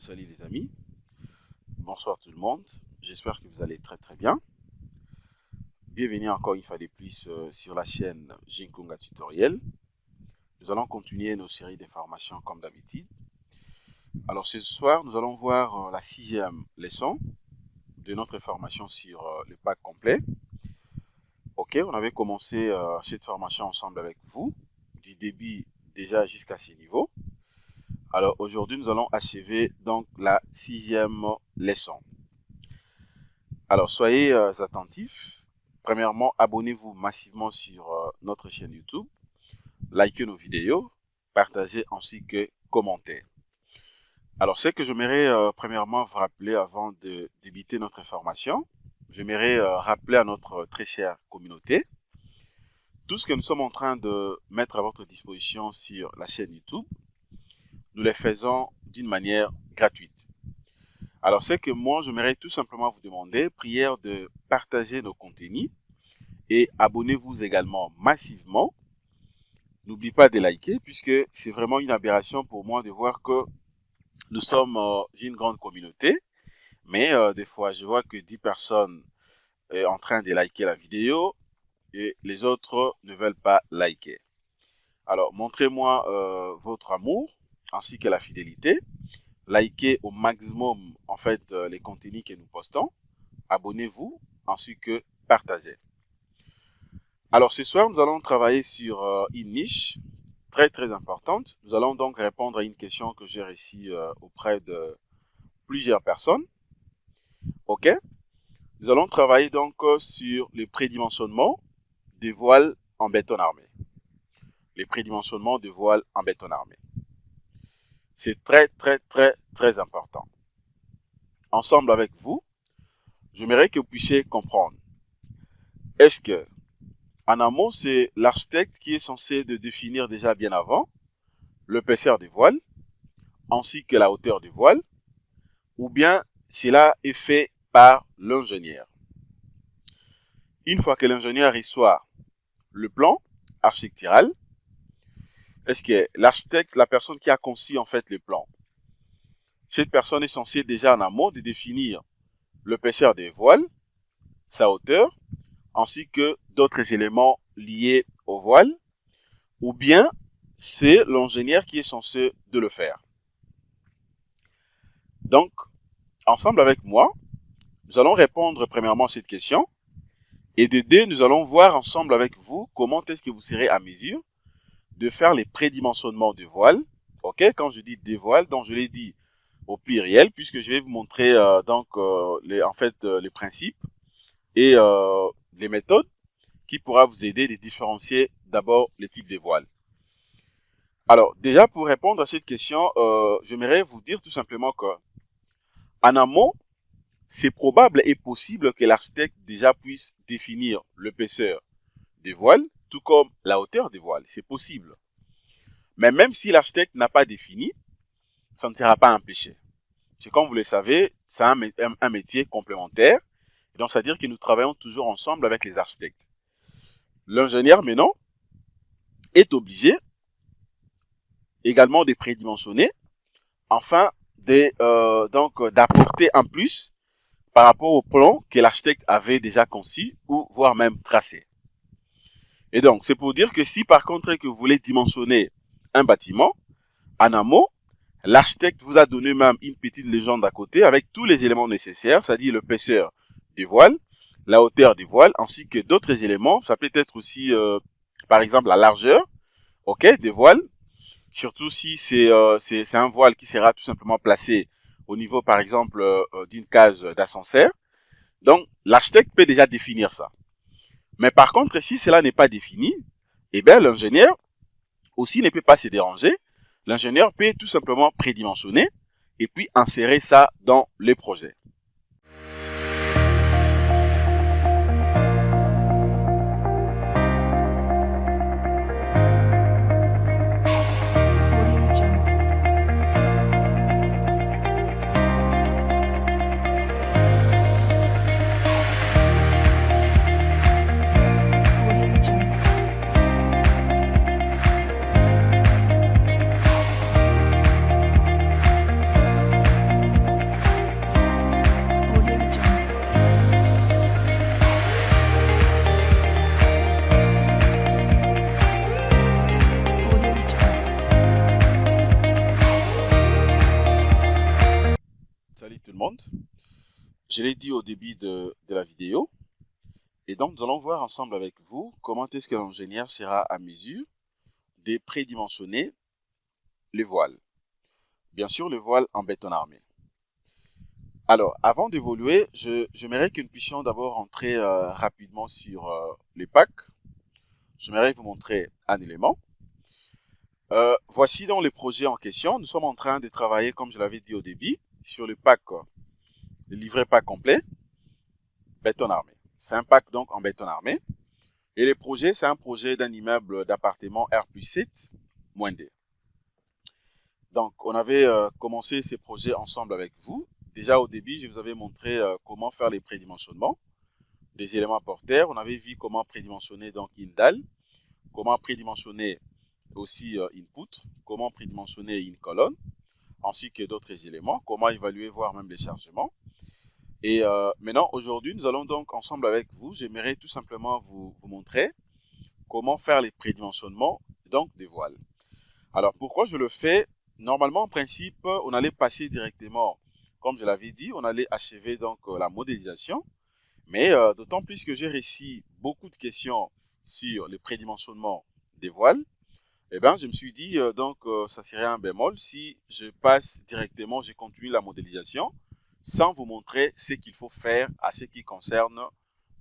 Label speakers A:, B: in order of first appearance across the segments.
A: Salut les amis, bonsoir tout le monde, j'espère que vous allez très très bien. Bienvenue encore une fois de plus sur la chaîne Jinkunga Tutoriel. Nous allons continuer nos séries de formations comme d'habitude. Alors ce soir, nous allons voir la 6e leçon de notre formation sur le pack complet. Ok, on avait commencé cette formation ensemble avec vous, du début déjà jusqu'à ce niveau. Alors aujourd'hui, nous allons achever donc la 6e leçon. Alors soyez attentifs. Premièrement, abonnez-vous massivement sur notre chaîne YouTube, likez nos vidéos, partagez ainsi que commentez. Alors ce que j'aimerais premièrement vous rappeler avant de débuter notre formation, j'aimerais rappeler à notre très chère communauté tout ce que nous sommes en train de mettre à votre disposition sur la chaîne YouTube. Nous les faisons d'une manière gratuite. Alors, c'est que moi, j'aimerais tout simplement vous demander, prière de partager nos contenus et abonnez-vous également massivement. N'oubliez pas de liker puisque c'est vraiment une aberration pour moi de voir que nous sommes une grande communauté. Mais des fois, je vois que 10 personnes sont en train de liker la vidéo et les autres ne veulent pas liker. Alors, montrez-moi votre amour ainsi que la fidélité. Likez au maximum en fait les contenus que nous postons. Abonnez-vous ainsi que partagez. Alors ce soir, nous allons travailler sur une niche très importante. Nous allons donc répondre à une question que j'ai reçue auprès de plusieurs personnes. Ok. Nous allons travailler donc sur le prédimensionnement des voiles en béton armé. Le prédimensionnement des voiles en béton armé. C'est très important. Ensemble avec vous, j'aimerais que vous puissiez comprendre. Est-ce que, en amont, c'est l'architecte qui est censé de définir déjà bien avant l'épaisseur des voiles, ainsi que la hauteur des voiles, ou bien cela est fait par l'ingénieur. Une fois que l'ingénieur reçoit le plan architectural, est-ce que l'architecte, la personne qui a conçu en fait le plan, cette personne est censée déjà en amont de définir l'épaisseur des voiles, sa hauteur, ainsi que d'autres éléments liés aux voiles, ou bien c'est l'ingénieur qui est censé de le faire. Donc, ensemble avec moi, nous allons répondre premièrement à cette question, et de deux, nous allons voir ensemble avec vous comment est-ce que vous serez à mesure de faire les prédimensionnements de voiles. Ok, quand je dis des voiles, donc je l'ai dit au pluriel, puisque je vais vous montrer les principes et les méthodes qui pourra vous aider de différencier d'abord les types de voiles. Alors, déjà pour répondre à cette question, j'aimerais vous dire tout simplement que en amont, c'est probable et possible que l'architecte déjà puisse définir l'épaisseur des voiles, tout comme la hauteur des voiles. C'est possible. Mais même si l'architecte n'a pas défini, ça ne sera pas empêché. C'est comme vous le savez, c'est un métier complémentaire. Donc, c'est-à-dire que nous travaillons toujours ensemble avec les architectes. L'ingénieur, maintenant, est obligé également de prédimensionner, afin d'apporter en plus par rapport au plan que l'architecte avait déjà conçu ou voire même tracé. Et donc, c'est pour dire que si par contre que vous voulez dimensionner un bâtiment, en amont, l'architecte vous a donné même une petite légende à côté avec tous les éléments nécessaires, c'est-à-dire l'épaisseur des voiles, la hauteur des voiles, ainsi que d'autres éléments. Ça peut être aussi, par exemple, la largeur, ok, des voiles, surtout si c'est un voile qui sera tout simplement placé au niveau, par exemple, d'une cage d'ascenseur. Donc, l'architecte peut déjà définir ça. Mais par contre, si cela n'est pas défini, eh bien, l'ingénieur aussi ne peut pas se déranger. L'ingénieur peut tout simplement prédimensionner et puis insérer ça dans le projet. tout le monde. Je l'ai dit au début de la vidéo. Et donc, nous allons voir ensemble avec vous comment est-ce que l'ingénieur sera à mesure de prédimensionner le voile. Bien sûr, le voile en béton armé. Alors, avant d'évoluer, j'aimerais que nous puissions d'abord entrer rapidement sur les packs. J'aimerais vous montrer un élément. Voici donc le projet en question. Nous sommes en train de travailler, comme je l'avais dit au début, sur le pack, le livret pack complet, béton armé. C'est un pack donc en béton armé. Et le projet, c'est un projet d'un immeuble d'appartement R+7, -D. Donc, on avait commencé ces projets ensemble avec vous. Déjà au début, je vous avais montré comment faire les prédimensionnements des éléments porteurs. On avait vu comment prédimensionner donc une dalle, comment prédimensionner aussi une poutre, comment prédimensionner une colonne, ainsi que d'autres éléments, comment évaluer, voire même les chargements. Et maintenant, aujourd'hui, nous allons donc ensemble avec vous, j'aimerais tout simplement vous montrer comment faire les prédimensionnements donc des voiles. Alors, pourquoi je le fais? Normalement, en principe, on allait passer directement, comme je l'avais dit, on allait achever donc la modélisation. Mais d'autant plus que j'ai reçu beaucoup de questions sur le prédimensionnement des voiles, eh bien, je me suis dit, ça serait un bémol si je passe directement, je continue la modélisation, sans vous montrer ce qu'il faut faire à ce qui concerne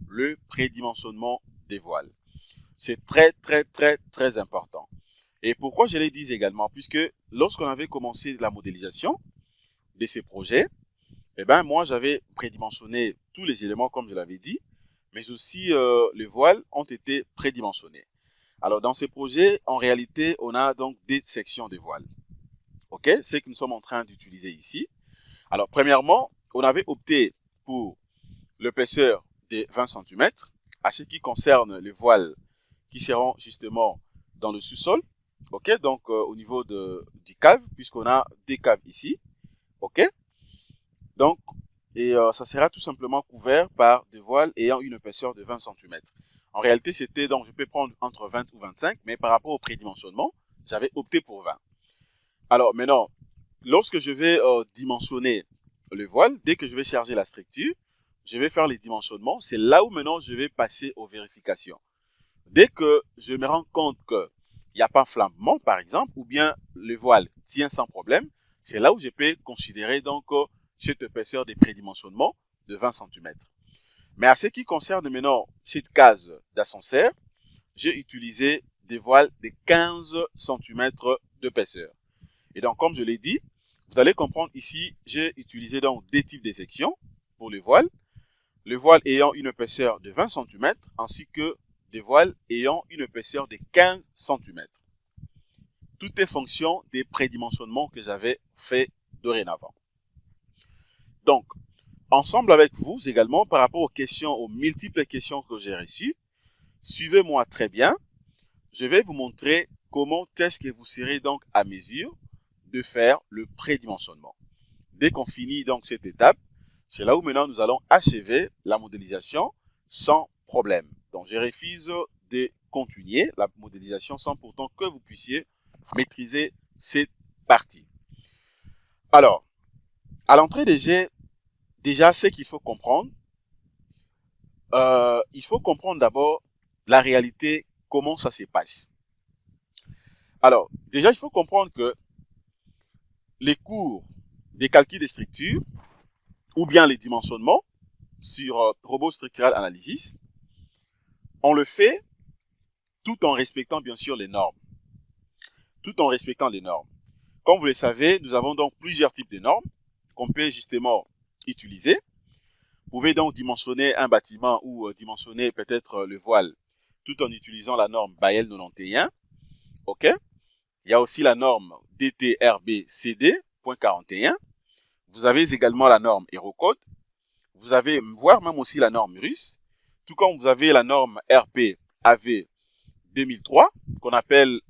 A: le prédimensionnement des voiles. C'est très, très, très, très important. Et pourquoi je l'ai dit également? Puisque lorsqu'on avait commencé la modélisation de ces projets, eh ben, moi, j'avais prédimensionné tous les éléments, comme je l'avais dit, mais aussi les voiles ont été prédimensionnés. Alors, dans ces projets, en réalité, on a donc des sections de voiles. OK? C'est que nous sommes en train d'utiliser ici. Alors, premièrement, on avait opté pour l'épaisseur de 20 cm à ce qui concerne les voiles qui seront justement dans le sous-sol. OK? Donc, au niveau du cave, puisqu'on a des caves ici. OK? Donc, ça sera tout simplement couvert par des voiles ayant une épaisseur de 20 cm. En réalité, c'était donc, je peux prendre entre 20 ou 25, mais par rapport au prédimensionnement, j'avais opté pour 20. Alors maintenant, lorsque je vais dimensionner le voile, dès que je vais charger la structure, je vais faire les dimensionnements. C'est là où maintenant je vais passer aux vérifications. Dès que je me rends compte qu'il n'y a pas flambement, par exemple, ou bien le voile tient sans problème, c'est là où je peux considérer donc cette épaisseur de prédimensionnement de 20 cm. Mais à ce qui concerne maintenant cette case d'ascenseur, j'ai utilisé des voiles de 15 cm d'épaisseur. Et donc, comme je l'ai dit, vous allez comprendre ici, j'ai utilisé donc deux types de sections pour les voiles. Le voile ayant une épaisseur de 20 cm ainsi que des voiles ayant une épaisseur de 15 cm. Tout est fonction des prédimensionnements que j'avais fait dorénavant. Donc, ensemble avec vous également, par rapport aux questions, aux multiples questions que j'ai reçues, suivez-moi très bien. Je vais vous montrer comment est-ce que vous serez donc à mesure de faire le prédimensionnement. Dès qu'on finit donc cette étape, c'est là où maintenant nous allons achever la modélisation sans problème. Donc, je refuse de continuer la modélisation sans pourtant que vous puissiez maîtriser cette partie. Alors, à l'entrée des jets, déjà, ce qu'il faut comprendre, il faut comprendre d'abord la réalité, comment ça se passe. Alors, déjà, il faut comprendre que les cours des calculs des structures ou bien les dimensionnements sur Robot Structural Analysis, on le fait tout en respectant bien sûr les normes. Tout en respectant les normes. Comme vous le savez, nous avons donc plusieurs types de normes qu'on peut justement utiliser. Vous pouvez donc dimensionner un bâtiment ou dimensionner peut-être le voile tout en utilisant la norme Bael 91. OK? Il y a aussi la norme DTRB-CD.41. Vous avez également la norme Eurocode. Vous avez, voire même aussi la norme russe. Tout comme vous avez la norme RP-AV 2003, qu'on appelle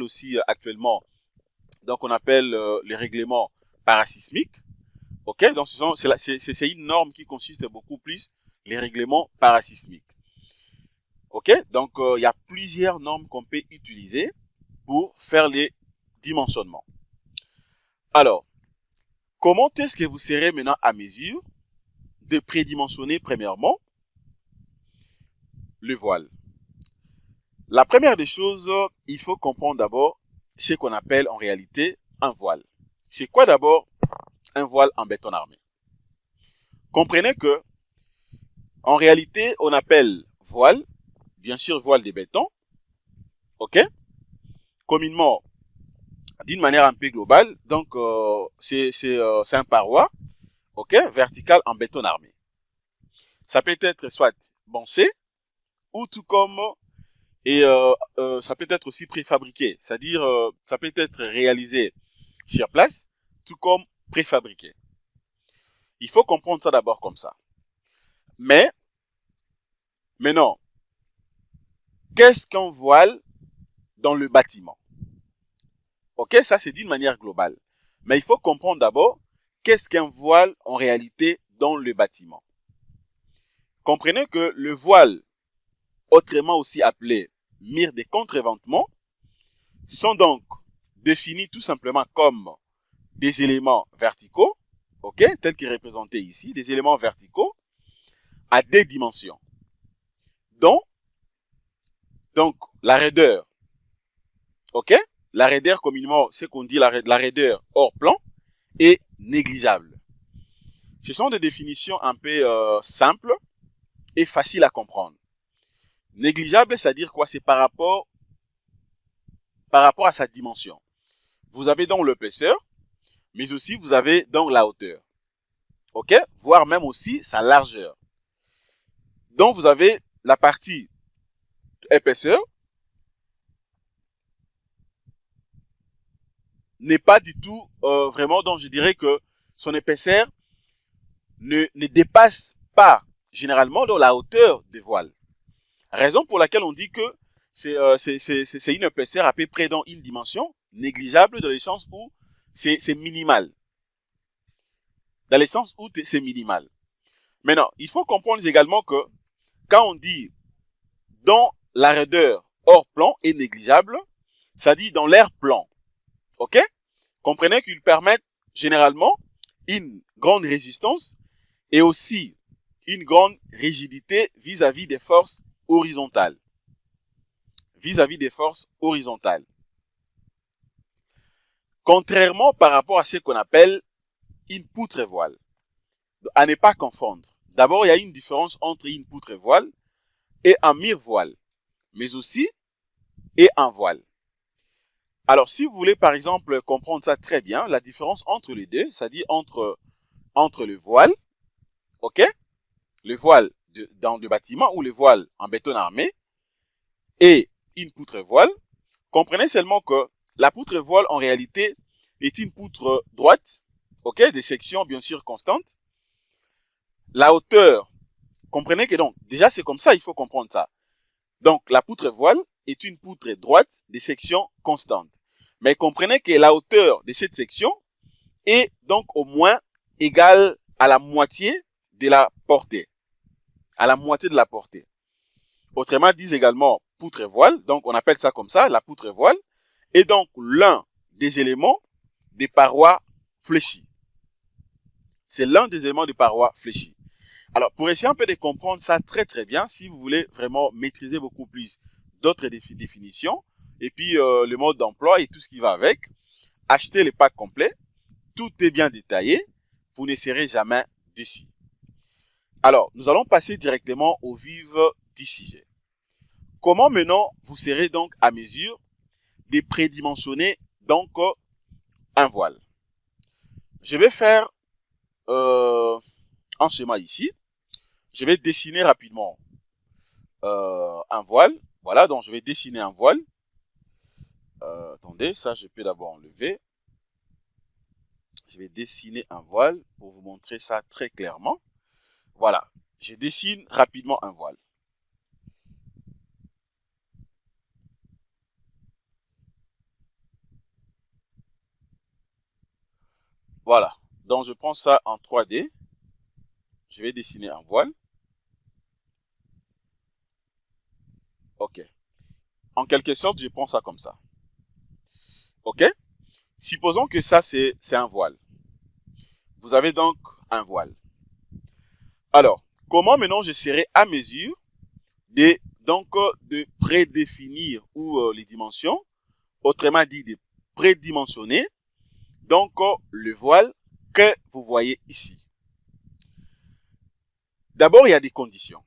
A: aussi actuellement, donc on appelle les règlements parasismiques. OK? Donc c'est une norme qui consiste beaucoup plus les règlements parasismiques. OK? Donc il y a plusieurs normes qu'on peut utiliser pour faire les dimensionnements. Alors, Comment est-ce que vous serez maintenant à mesure de prédimensionner premièrement le voile? La première des choses, il faut comprendre d'abord ce qu'on appelle en réalité un voile. C'est quoi d'abord un voile en béton armé? Comprenez que en réalité, on appelle voile, bien sûr voile de béton, ok? Communément, d'une manière un peu globale, donc c'est un paroi, ok, vertical en béton armé. Ça peut être soit boncé ou tout comme ça peut être aussi préfabriqué, c'est-à-dire ça peut être réalisé sur place, tout comme préfabriqué. Il faut comprendre ça d'abord comme ça. Mais maintenant, qu'est-ce qu'un voile dans le bâtiment? Ok, ça c'est d'une manière globale. Mais il faut comprendre d'abord qu'est-ce qu'un voile en réalité dans le bâtiment. Comprenez que le voile, autrement aussi appelé mire de contreventement, sont donc définis tout simplement comme des éléments verticaux, ok, tels que représentés ici, des éléments verticaux à des dimensions, dont donc la raideur, ok, la raideur communément, ce qu'on dit la raideur hors plan, est négligeable. Ce sont des définitions un peu simples et faciles à comprendre. Négligeable, c'est-à-dire quoi? C'est par rapport à sa dimension. Vous avez donc l'épaisseur, mais aussi vous avez donc la hauteur, ok, voire même aussi sa largeur. Donc vous avez la partie épaisseur n'est pas du tout vraiment, donc je dirais que son épaisseur ne dépasse pas généralement dans la hauteur des voiles. Raison pour laquelle on dit que c'est une épaisseur à peu près dans une dimension négligeable dans le sens où c'est minimal. Dans le sens où c'est minimal. Maintenant, il faut comprendre également que quand on dit dans la raideur hors plan est négligeable, ça dit dans l'air plan. Ok? Comprenez qu'ils permettent généralement une grande résistance et aussi une grande rigidité vis-à-vis des forces horizontales. Vis-à-vis des forces horizontales. Contrairement par rapport à ce qu'on appelle une poutre voile. À ne pas confondre. D'abord, il y a une différence entre une poutre voile et un mire voile, mais aussi et un voile. Alors, si vous voulez par exemple comprendre ça très bien, la différence entre les deux, c'est-à-dire entre le voile, ok, le voile dans le bâtiment ou le voile en béton armé et une poutre voile, comprenez seulement que la poutre voile en réalité est une poutre droite, ok, des sections bien sûr constantes. La hauteur, comprenez que donc, déjà c'est comme ça, il faut comprendre ça. Donc la poutre voile est une poutre droite des sections constantes. Mais comprenez que la hauteur de cette section est donc au moins égale à la moitié de la portée. À la moitié de la portée. Autrement dit également poutre voile, donc on appelle ça comme ça, la poutre voile, est donc l'un des éléments des parois fléchies. C'est l'un des éléments des parois fléchies. Alors, pour essayer un peu de comprendre ça très très bien, si vous voulez vraiment maîtriser beaucoup plus d'autres définitions, et puis le mode d'emploi et tout ce qui va avec, achetez les packs complets, tout est bien détaillé, vous ne serez jamais déçus. Alors, nous allons passer directement au vif du sujet. Comment maintenant vous serez donc à mesure de prédimensionner donc un voile? Je vais faire un schéma ici. Je vais dessiner rapidement un voile. Voilà, donc je vais dessiner un voile. Attendez, ça je peux d'abord enlever. Je vais dessiner un voile pour vous montrer ça très clairement. Voilà, je dessine rapidement un voile. Voilà, donc je prends ça en 3D. Je vais dessiner un voile. Ok. En quelque sorte, je prends ça comme ça. Ok. Supposons que ça, c'est un voile. vous avez donc un voile. Alors, comment maintenant je serai à mesure de prédéfinir les dimensions, autrement dit de prédimensionner donc le voile que vous voyez ici. D'abord, il y a des conditions.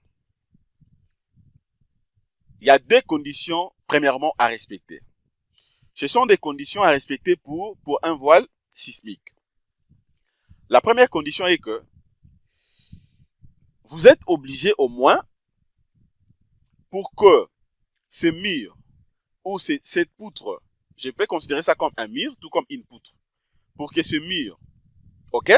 A: Il y a deux conditions premièrement à respecter. Ce sont des conditions à respecter pour un voile sismique. La première condition est que vous êtes obligé au moins pour que ce mur ou cette poutre, je peux considérer ça comme un mur, tout comme une poutre, pour que ce mur, ok,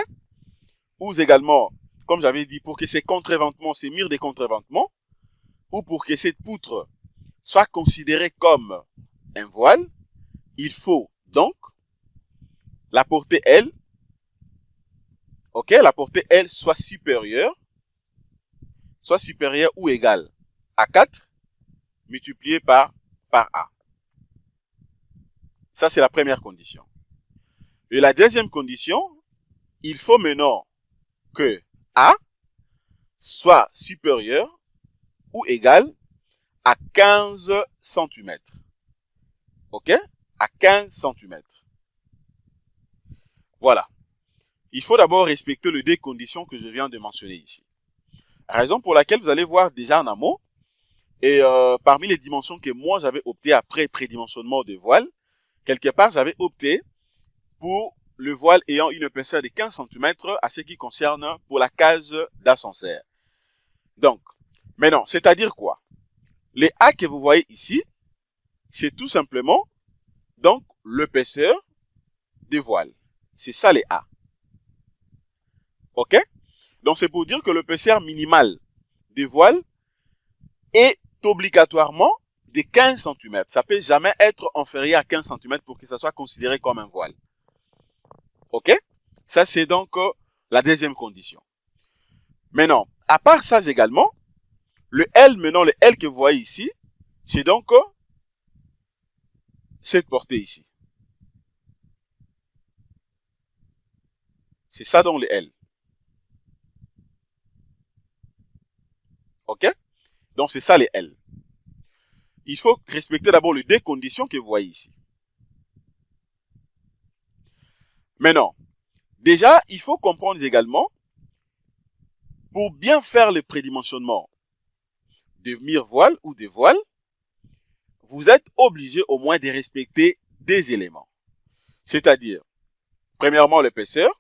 A: ou également, comme j'avais dit, pour que ces contreventements, ces murs de contreventement, ou pour que cette poutre soit considérée comme un voile, il faut donc la portée L, ok, la portée L soit supérieure ou égale à 4 multiplié par A. Ça, c'est la première condition. Et la deuxième condition, il faut maintenant que A soit supérieur ou égal à 15 cm. Ok? À 15 cm. Voilà. Il faut d'abord respecter les deux conditions que je viens de mentionner ici. Raison pour laquelle vous allez voir déjà en amont, et parmi les dimensions que moi j'avais opté après prédimensionnement de voile, quelque part j'avais opté pour le voile ayant une épaisseur de 15 cm à ce qui concerne pour la cage d'ascenseur. Donc, maintenant, c'est-à-dire quoi? Les A que vous voyez ici, c'est tout simplement donc l'épaisseur des voiles. C'est ça les A. Ok? Donc c'est pour dire que l'épaisseur minimale des voiles est obligatoirement de 15 cm. Ça ne peut jamais être inférieur à 15 cm pour que ça soit considéré comme un voile. Ok? Ça c'est donc la deuxième condition. Maintenant, à part ça également, le L que vous voyez ici, c'est donc cette portée ici. C'est ça donc le L. Ok? Donc c'est ça les L. Il faut respecter d'abord les deux conditions que vous voyez ici. Maintenant, déjà, il faut comprendre également, pour bien faire le prédimensionnement de mire-voile ou des voiles, vous êtes obligé au moins de respecter des éléments. C'est-à-dire, premièrement, l'épaisseur,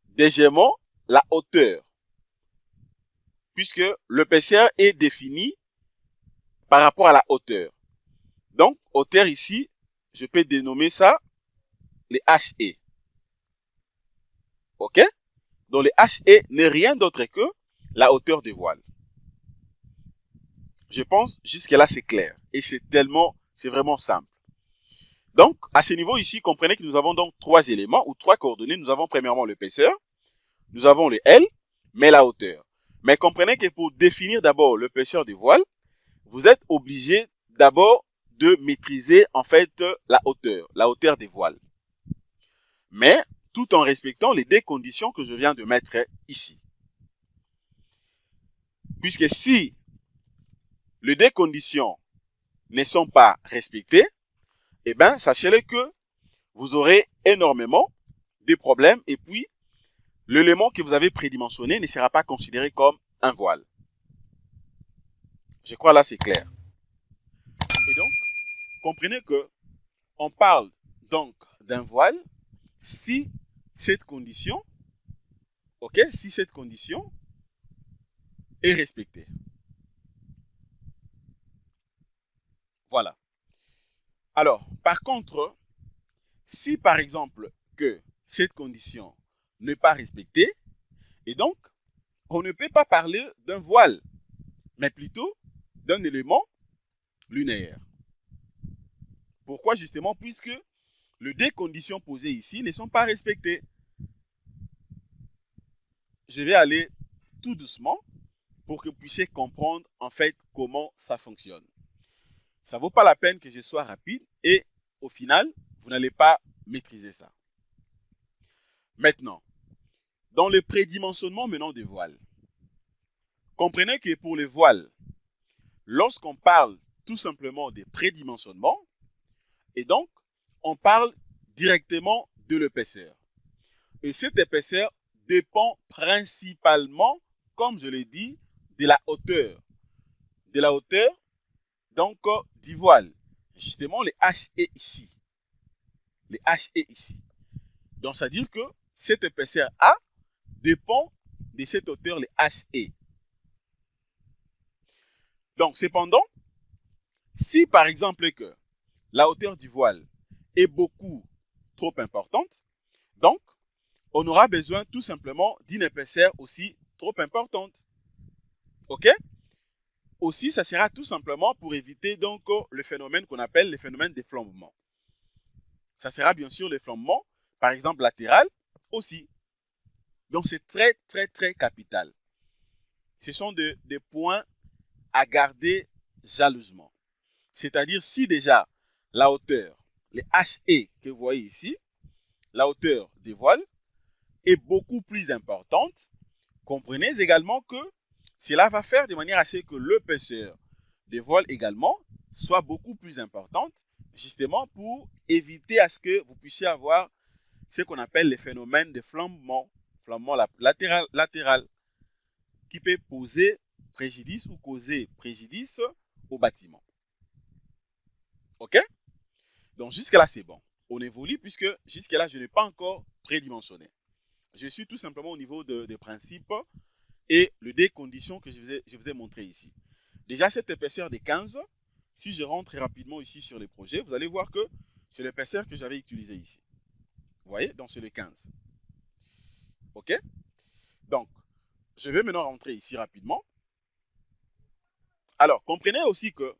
A: deuxièmement, la hauteur. Puisque l'épaisseur est définie par rapport à la hauteur. Donc, hauteur ici, je peux dénommer ça les HE. Ok? Donc, les HE n'est rien d'autre que la hauteur des voiles. Je pense jusque-là, c'est clair. Et c'est vraiment simple. Donc, à ce niveau ici, comprenez que nous avons donc trois éléments ou trois coordonnées. Nous avons premièrement l'épaisseur, nous avons le L, mais la hauteur. Mais comprenez que pour définir d'abord l'épaisseur des voiles, vous êtes obligé d'abord de maîtriser en fait la hauteur des voiles. Mais tout en respectant les deux conditions que je viens de mettre ici. Puisque si les deux conditions ne sont pas respectées, eh bien, sachez-le que vous aurez énormément de problèmes et puis l'élément que vous avez prédimensionné ne sera pas considéré comme un voile. Je crois là c'est clair. Et donc, comprenez que on parle donc d'un voile si cette condition, ok, si cette condition est respectée. Voilà. Alors, par contre, si par exemple que cette condition n'est pas respectée, et donc on ne peut pas parler d'un voile, mais plutôt d'un élément lunaire. Pourquoi justement? Puisque les deux conditions posées ici ne sont pas respectées. Je vais aller tout doucement pour que vous puissiez comprendre en fait comment ça fonctionne. Ça ne vaut pas la peine que je sois rapide et au final, vous n'allez pas maîtriser ça. Maintenant, dans le prédimensionnement maintenant des voiles. Comprenez que pour les voiles, lorsqu'on parle tout simplement des prédimensionnements, et donc on parle directement de l'épaisseur. Et cette épaisseur dépend principalement, comme je l'ai dit, de la hauteur. De la hauteur, donc, du voile. Justement, les HE ici. Les HE ici. Donc, c'est-à-dire que cette épaisseur A dépend de cette hauteur, les HE. Donc, cependant, si par exemple que la hauteur du voile est beaucoup trop importante, donc, on aura besoin tout simplement d'une épaisseur aussi trop importante. OK? Aussi, ça sera tout simplement pour éviter donc le phénomène qu'on appelle le phénomène des flambements. Ça sera bien sûr le flambement, par exemple latéral aussi. Donc, c'est très, très, très capital. Ce sont des points à garder jalousement. C'est-à-dire, si déjà la hauteur, les HE que vous voyez ici, la hauteur des voiles est beaucoup plus importante, comprenez également que cela va faire de manière à ce que l'épaisseur des voiles également soit beaucoup plus importante, justement pour éviter à ce que vous puissiez avoir ce qu'on appelle les phénomènes de flambement latéral, qui peut poser préjudice ou causer préjudice au bâtiment. OK? Donc jusque-là, c'est bon. On évolue puisque jusque-là, je n'ai pas encore prédimensionné. Je suis tout simplement au niveau des principes et le des conditions que je vous ai montré ici. Déjà, cette épaisseur de 15, si je rentre rapidement ici sur les projets, vous allez voir que c'est l'épaisseur que j'avais utilisée ici. Vous voyez? Donc, c'est le 15. OK? Donc, je vais maintenant rentrer ici rapidement. Alors, comprenez aussi que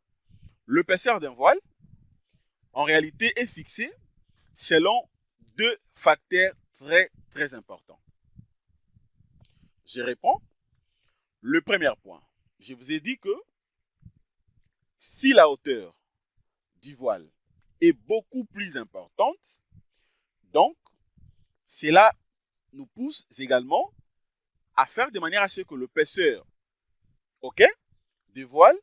A: l'épaisseur d'un voile, en réalité, est fixée selon deux facteurs très, très importants. Je réponds. Le premier point, je vous ai dit que si la hauteur du voile est beaucoup plus importante, donc cela nous pousse également à faire de manière à ce que l'épaisseur, OK, du voile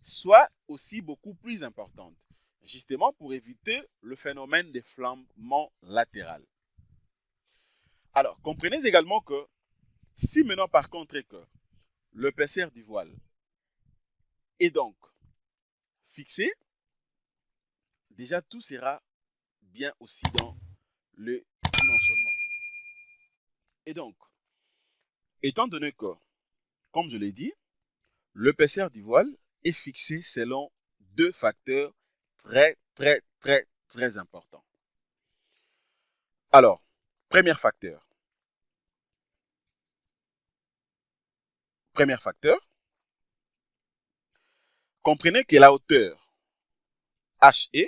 A: soit aussi beaucoup plus importante, justement pour éviter le phénomène de flambement latéral. Alors, comprenez également que si maintenant par contre que l'épaisseur du voile est donc fixée, déjà tout sera bien aussi dans le dimensionnement. Et donc, étant donné que, comme je l'ai dit, l'épaisseur du voile est fixée selon deux facteurs très, très, très, très importants. Alors, premier facteur. Premier facteur, comprenez que la hauteur HE,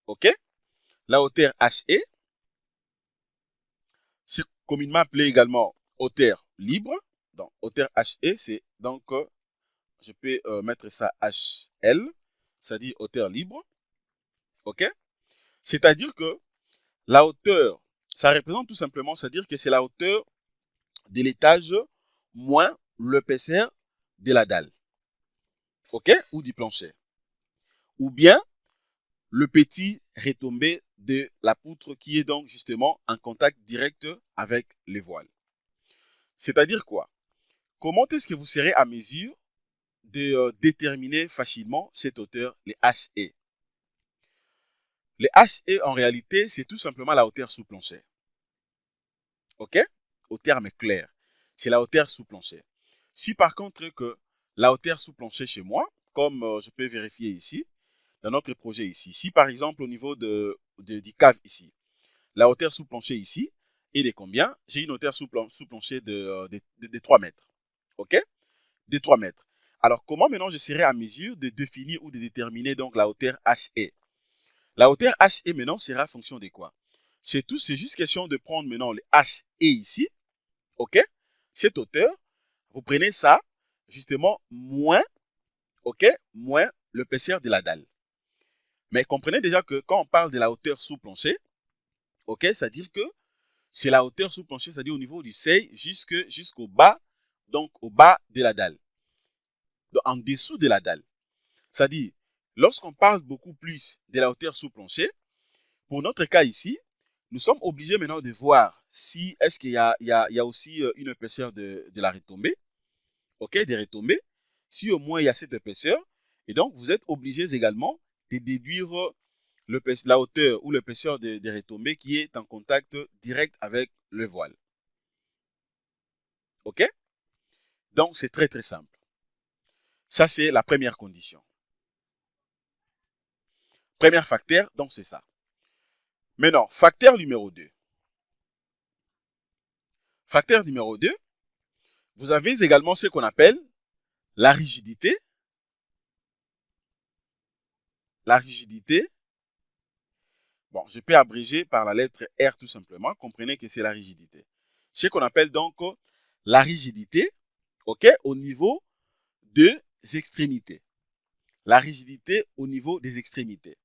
A: OK, la hauteur HE, c'est communément appelé également hauteur libre. Donc, hauteur HE, c'est donc, je peux mettre ça HL, c'est-à-dire hauteur libre. OK? C'est-à-dire que la hauteur, ça représente tout simplement, c'est-à-dire que c'est la hauteur de l'étage moins l'épaisseur de la dalle. OK? Ou du plancher. Ou bien le petit retombé de la poutre qui est donc justement en contact direct avec les voiles. C'est-à-dire quoi? Comment est-ce que vous serez à mesure de déterminer facilement cette hauteur, les HE? Les HE, en réalité, c'est tout simplement la hauteur sous plancher. OK? Au terme clair, c'est la hauteur sous plancher. Si par contre que la hauteur sous plancher chez moi, comme je peux vérifier ici, dans notre projet ici, si par exemple au niveau du cave ici, la hauteur sous plancher ici est de combien? J'ai une hauteur sous plancher de 3 mètres. OK? De 3 mètres. Alors, comment maintenant je serai à mesure de définir ou de déterminer donc la hauteur HE? La hauteur HE maintenant sera fonction de quoi? C'est juste question de prendre maintenant le HE ici. OK? Cette hauteur, vous prenez ça, justement, moins, OK? Moins l'épaisseur de la dalle. Mais comprenez déjà que quand on parle de la hauteur sous plancher, OK? C'est-à-dire que c'est la hauteur sous plancher, c'est-à-dire au niveau du seuil jusqu'au bas, donc au bas de la dalle, donc en dessous de la dalle. C'est-à-dire, lorsqu'on parle beaucoup plus de la hauteur sous plancher, pour notre cas ici, nous sommes obligés maintenant de voir si est-ce qu'il y a aussi une épaisseur de la retombée, ok, des retombées, si au moins il y a cette épaisseur, et donc vous êtes obligés également de déduire la hauteur ou l'épaisseur des retombées qui est en contact direct avec le voile. Ok? Donc c'est très très simple. Ça c'est la première condition. Premier facteur, donc c'est ça. Maintenant, facteur numéro 2. Facteur numéro 2, vous avez également ce qu'on appelle la rigidité. La rigidité, bon, je peux abréger par la lettre R tout simplement. Comprenez que c'est la rigidité. Ce qu'on appelle donc la rigidité, ok, au niveau des extrémités. La rigidité au niveau des extrémités.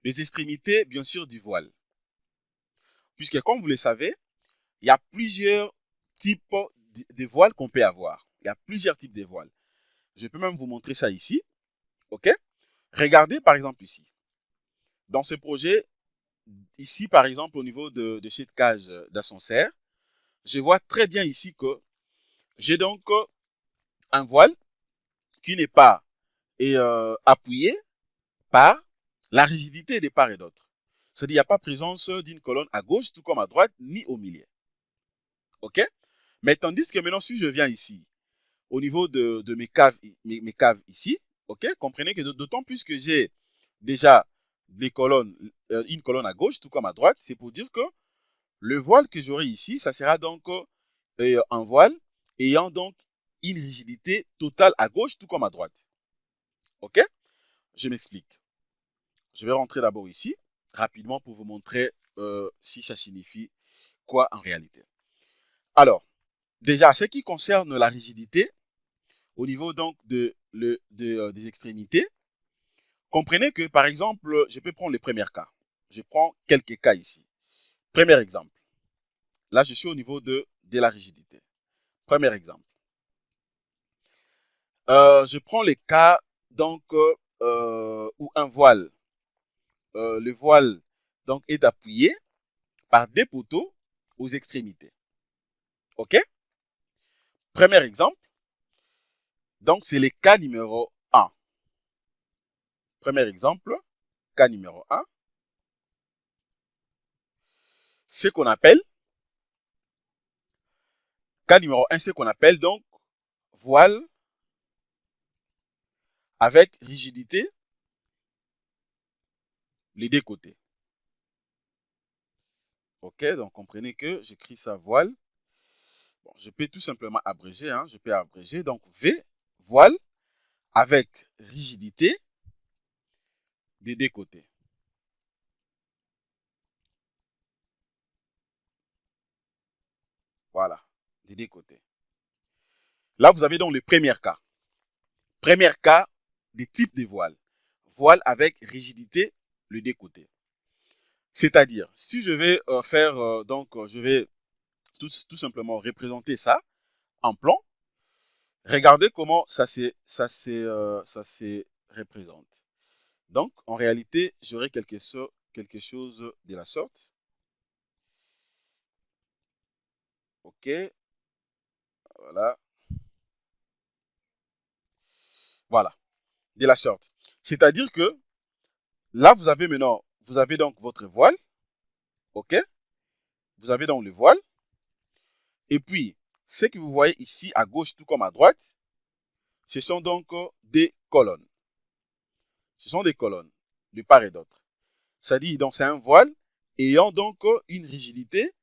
A: Les extrémités, bien sûr, du voile. Puisque, comme vous le savez, il y a plusieurs types de voiles qu'on peut avoir. Il y a plusieurs types de voiles. Je peux même vous montrer ça ici. OK? Regardez, par exemple, ici. Dans ce projet, ici, par exemple, au niveau de cette cage d'ascenseur, je vois très bien ici que j'ai donc un voile qui n'est pas appuyé par la rigidité de part et d'autre. C'est-à-dire qu'il n'y a pas présence d'une colonne à gauche, tout comme à droite, ni au milieu. OK? Mais tandis que maintenant, si je viens ici, au niveau de mes caves ici, OK? Comprenez que d'autant plus que j'ai déjà des colonnes, une colonne à gauche, tout comme à droite, c'est pour dire que le voile que j'aurai ici, ça sera donc un voile ayant donc une rigidité totale à gauche, tout comme à droite. OK? Je m'explique. Je vais rentrer d'abord ici, rapidement, pour vous montrer si ça signifie quoi en réalité. Alors, déjà, ce qui concerne la rigidité, au niveau donc des extrémités, comprenez que, par exemple, je peux prendre les premiers cas. Je prends quelques cas ici. Premier exemple. Là, je suis au niveau de la rigidité. Premier exemple. Je prends les cas donc où un voile, le voile donc est appuyé par des poteaux aux extrémités. OK? Premier exemple. Donc, c'est le cas numéro 1. Premier exemple, cas numéro 1. Ce qu'on appelle, cas numéro 1, ce qu'on appelle donc voile avec rigidité les deux côtés. OK, donc comprenez que j'écris ça voile. Bon, je peux tout simplement abréger, hein, je peux abréger. Donc V, voile avec rigidité des deux côtés. Voilà, des deux côtés. Là, vous avez donc le premier cas. Premier cas des types de voiles. Voile avec rigidité les deux côtés. C'est-à-dire, si je vais faire, je vais tout simplement représenter ça en plan. Regardez comment ça se représente. Donc, en réalité, j'aurai quelque chose de la sorte. OK, voilà. Voilà, de la sorte. C'est-à-dire que là, vous avez donc votre voile. OK, vous avez donc le voile. Et puis, ce que vous voyez ici à gauche, tout comme à droite, ce sont donc des colonnes. Ce sont des colonnes de part et d'autre. C'est-à-dire, donc, c'est un voile ayant donc une rigidité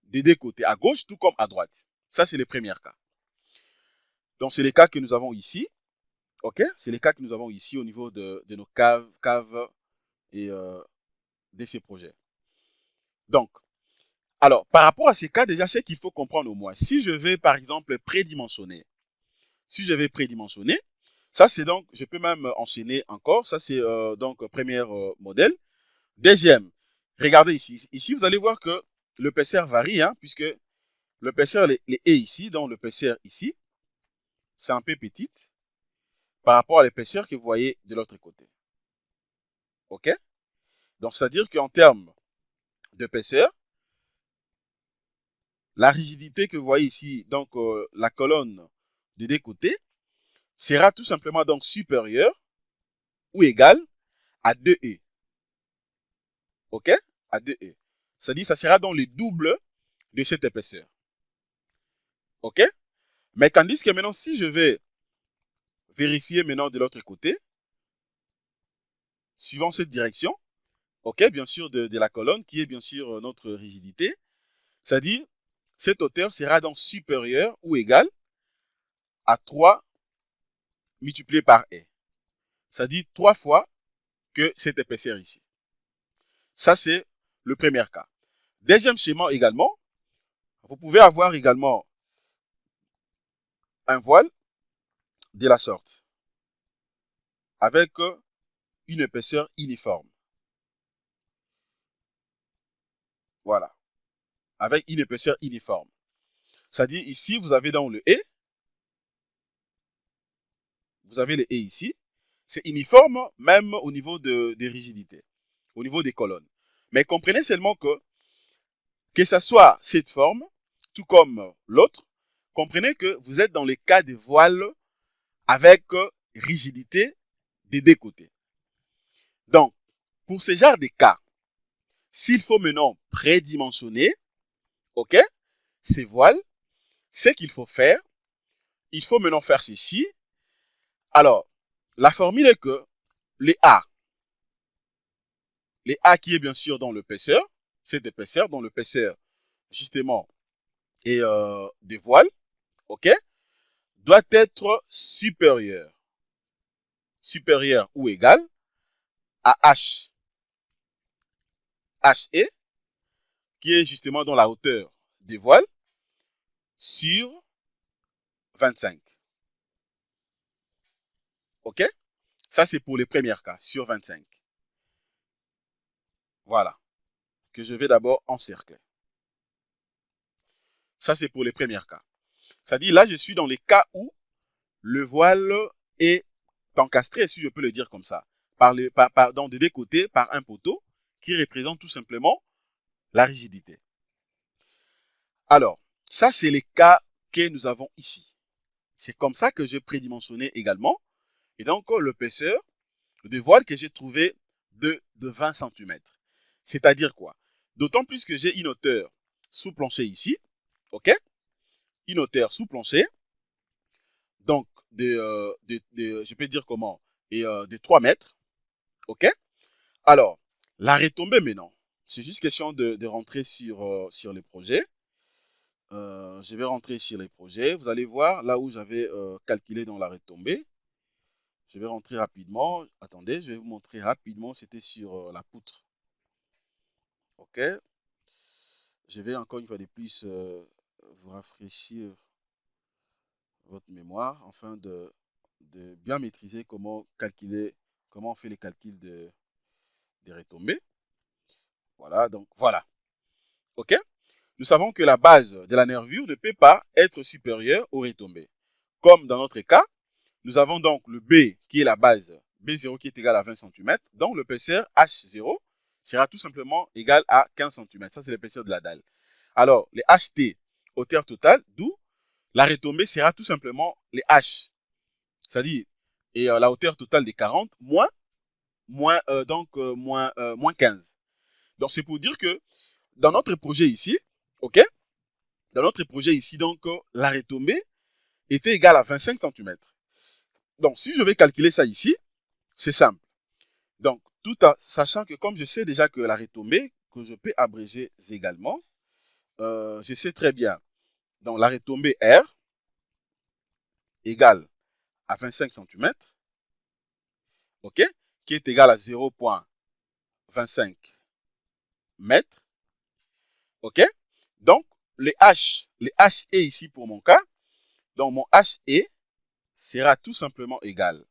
A: des deux côtés, à gauche tout comme à droite. Ça, c'est le premier cas. Donc, c'est les cas que nous avons ici. OK? C'est les cas que nous avons ici au niveau de nos caves et de ces projets. Donc, alors, par rapport à ces cas, déjà, c'est qu'il faut comprendre au moins. Si je vais, par exemple, prédimensionner, ça, c'est donc, je peux même enchaîner encore. Ça, c'est donc premier modèle. Deuxième, regardez ici. Ici, vous allez voir que l'épaisseur varie, hein, puisque l'épaisseur, les est ici, donc l'épaisseur ici, c'est un peu petite par rapport à l'épaisseur que vous voyez de l'autre côté. OK? Donc, c'est-à-dire qu'en termes d'épaisseur, la rigidité que vous voyez ici, donc la colonne des deux côtés, sera tout simplement donc supérieure ou égale à 2e. OK? À 2e. C'est-à-dire que ça sera donc le double de cette épaisseur. OK? Mais tandis que maintenant, si je vais vérifier maintenant de l'autre côté, suivant cette direction, OK, bien sûr, de la colonne, qui est bien sûr notre rigidité, c'est-à-dire cette hauteur sera donc supérieure ou égale à 3 multiplié par e. C'est-à-dire 3 fois que cette épaisseur ici. Ça, c'est le premier cas. Deuxième schéma également, vous pouvez avoir également un voile de la sorte, avec une épaisseur uniforme. Voilà, avec une épaisseur uniforme. C'est-à-dire ici, vous avez dans le E, vous avez le E ici, c'est uniforme même au niveau de rigidité, au niveau des colonnes. Mais comprenez seulement que ce soit cette forme, tout comme l'autre, comprenez que vous êtes dans le cas de voile avec rigidité des deux côtés. Donc, pour ce genre de cas, s'il faut maintenant prédimensionner, OK, ces voiles, ce qu'il faut faire, il faut maintenant faire ceci. Alors, la formule est que les A qui est bien sûr dans l'épaisseur, cette épaisseur, dans l'épaisseur justement et des voiles, OK, doit être supérieur ou égal à HE, qui est justement dans la hauteur des voiles, sur 25. OK? Ça, c'est pour les premiers cas, sur 25. Voilà, que je vais d'abord encercler. Ça, c'est pour les premiers cas. C'est-à-dire, là, je suis dans les cas où le voile est encastré, si je peux le dire comme ça, dans des deux côtés, par un poteau qui représente tout simplement la rigidité. Alors, ça, c'est les cas que nous avons ici. C'est comme ça que j'ai prédimensionné également. Et donc, l'épaisseur de voile que j'ai trouvé de 20 cm. C'est-à-dire quoi? D'autant plus que j'ai une hauteur sous plancher ici. OK? Une hauteur sous plancher. Donc, je peux dire comment? Et de 3 mètres. OK? Alors, la retombée maintenant. C'est juste question de rentrer sur les projets. Je vais rentrer sur les projets. Vous allez voir là où j'avais calculé dans la retombée. Je vais rentrer rapidement. Attendez, je vais vous montrer rapidement. C'était sur la poutre. OK. Je vais encore une fois de plus vous rafraîchir votre mémoire afin de bien maîtriser comment calculer, comment on fait les calculs des retombées. Voilà, donc voilà. OK. Nous savons que la base de la nervure ne peut pas être supérieure aux retombées. Comme dans notre cas, nous avons donc le B qui est la base, B0 qui est égal à 20 cm, donc l'épaisseur H0 sera tout simplement égal à 15 cm. Ça, c'est l'épaisseur de la dalle. Alors, les HT, hauteur totale, d'où la retombée sera tout simplement les H, c'est-à-dire la hauteur totale des 40 moins 15. Donc, c'est pour dire que dans notre projet ici, OK, dans notre projet ici, donc, la retombée était égale à 25 cm. Donc, si je vais calculer ça ici, c'est simple. Donc, tout en sachant que comme je sais déjà que la retombée, que je peux abréger également, je sais très bien. Donc, la retombée R égale à 25 cm, OK, qui est égal à 0,25 mètres, OK. Donc, les HE ici pour mon cas, donc mon HE sera tout simplement égal.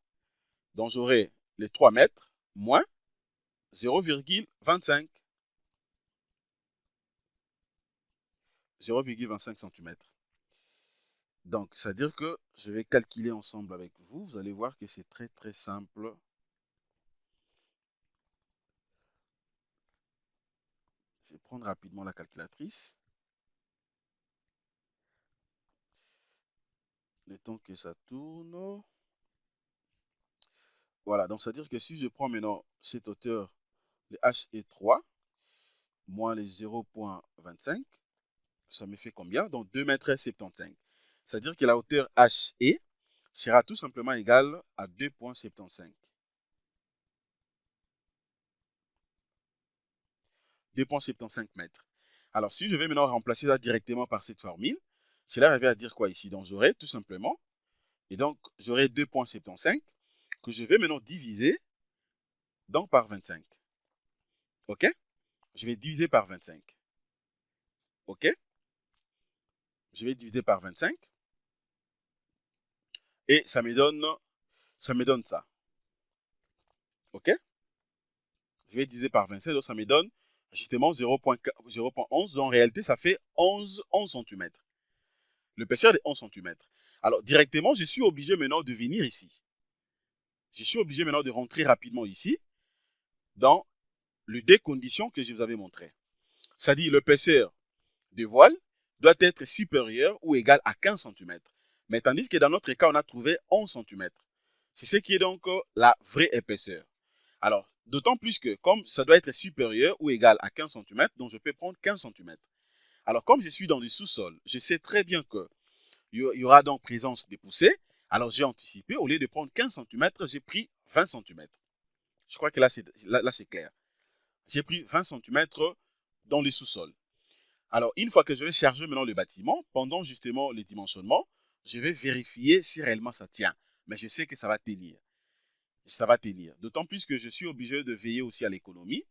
A: Donc, j'aurai les 3 mètres moins 0,25. 0,25 cm. Donc, c'est-à-dire que je vais calculer ensemble avec vous. Vous allez voir que c'est très très simple. Je vais prendre rapidement la calculatrice. Le temps que ça tourne. Voilà, donc c'est-à-dire que si je prends maintenant cette hauteur, le h est 3, moins les 0,25, ça me fait combien? Donc 2,75 m. C'est-à-dire que la hauteur HE sera tout simplement égale à 2,75. 2,75 mètres. Alors, si je vais maintenant remplacer ça directement par cette formule, cela revient à dire quoi ici? Donc, j'aurai tout simplement, et donc j'aurai 2,75 que je vais maintenant diviser donc par 25. OK? Je vais diviser par 25. OK? Je vais diviser par 25. Et ça me donne ça. OK? Je vais diviser par 25, donc ça me donne justement 0,11. Donc en réalité, ça fait 11 cm. L'épaisseur de 11 cm. Alors directement, je suis obligé maintenant de venir ici. Je suis obligé maintenant de rentrer rapidement ici dans les deux conditions que je vous avais montrées. C'est-à-dire l'épaisseur de voile doit être supérieure ou égale à 15 cm. Mais tandis que dans notre cas, on a trouvé 11 cm. C'est ce qui est donc la vraie épaisseur. Alors, d'autant plus que comme ça doit être supérieur ou égal à 15 cm, donc je peux prendre 15 cm. Alors, comme je suis dans le sous-sol, je sais très bien qu'il y aura donc présence des poussées. Alors, j'ai anticipé, au lieu de prendre 15 cm, j'ai pris 20 cm. Je crois que là, c'est clair. J'ai pris 20 cm dans le sous-sol. Alors, une fois que je vais charger maintenant le bâtiment, pendant justement le dimensionnement, je vais vérifier si réellement ça tient. Mais je sais que ça va tenir. Ça va tenir. D'autant plus que je suis obligé de veiller aussi à l'économie.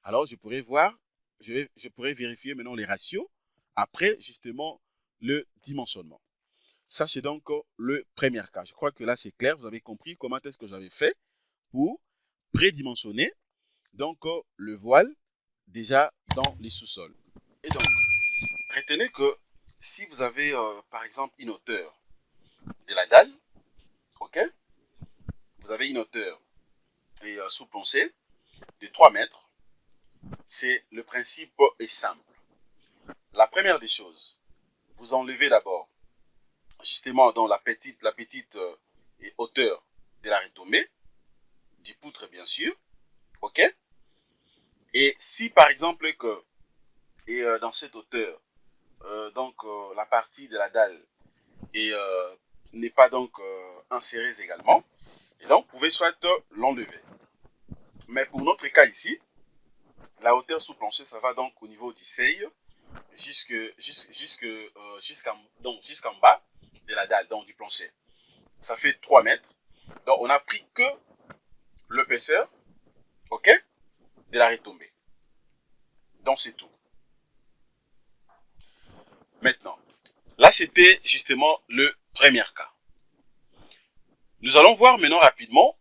A: Alors, je pourrais voir, je pourrais vérifier maintenant les ratios après justement le dimensionnement. Ça, c'est donc le premier cas. Je crois que là, c'est clair. Vous avez compris comment est-ce que j'avais fait pour prédimensionner donc le voile déjà dans les sous-sols. Et donc, retenez que si vous avez par exemple une hauteur de la dalle, ok, vous avez une hauteur et sous plancher de 3 mètres, c'est le principe est simple. La première des choses, vous enlevez d'abord justement dans la petite hauteur de la retombée, du poutre bien sûr, ok. Et si par exemple que dans cette hauteur, la partie de la dalle n'est pas donc insérée également, et donc vous pouvez soit l'enlever. Mais pour notre cas ici, la hauteur sous plancher, ça va donc au niveau du seuil jusqu'en bas de la dalle, donc du plancher. Ça fait 3 mètres. Donc on a pris que l'épaisseur, ok, de la retombée. Donc c'est tout. Maintenant, là c'était justement le premier cas. Nous allons voir maintenant rapidement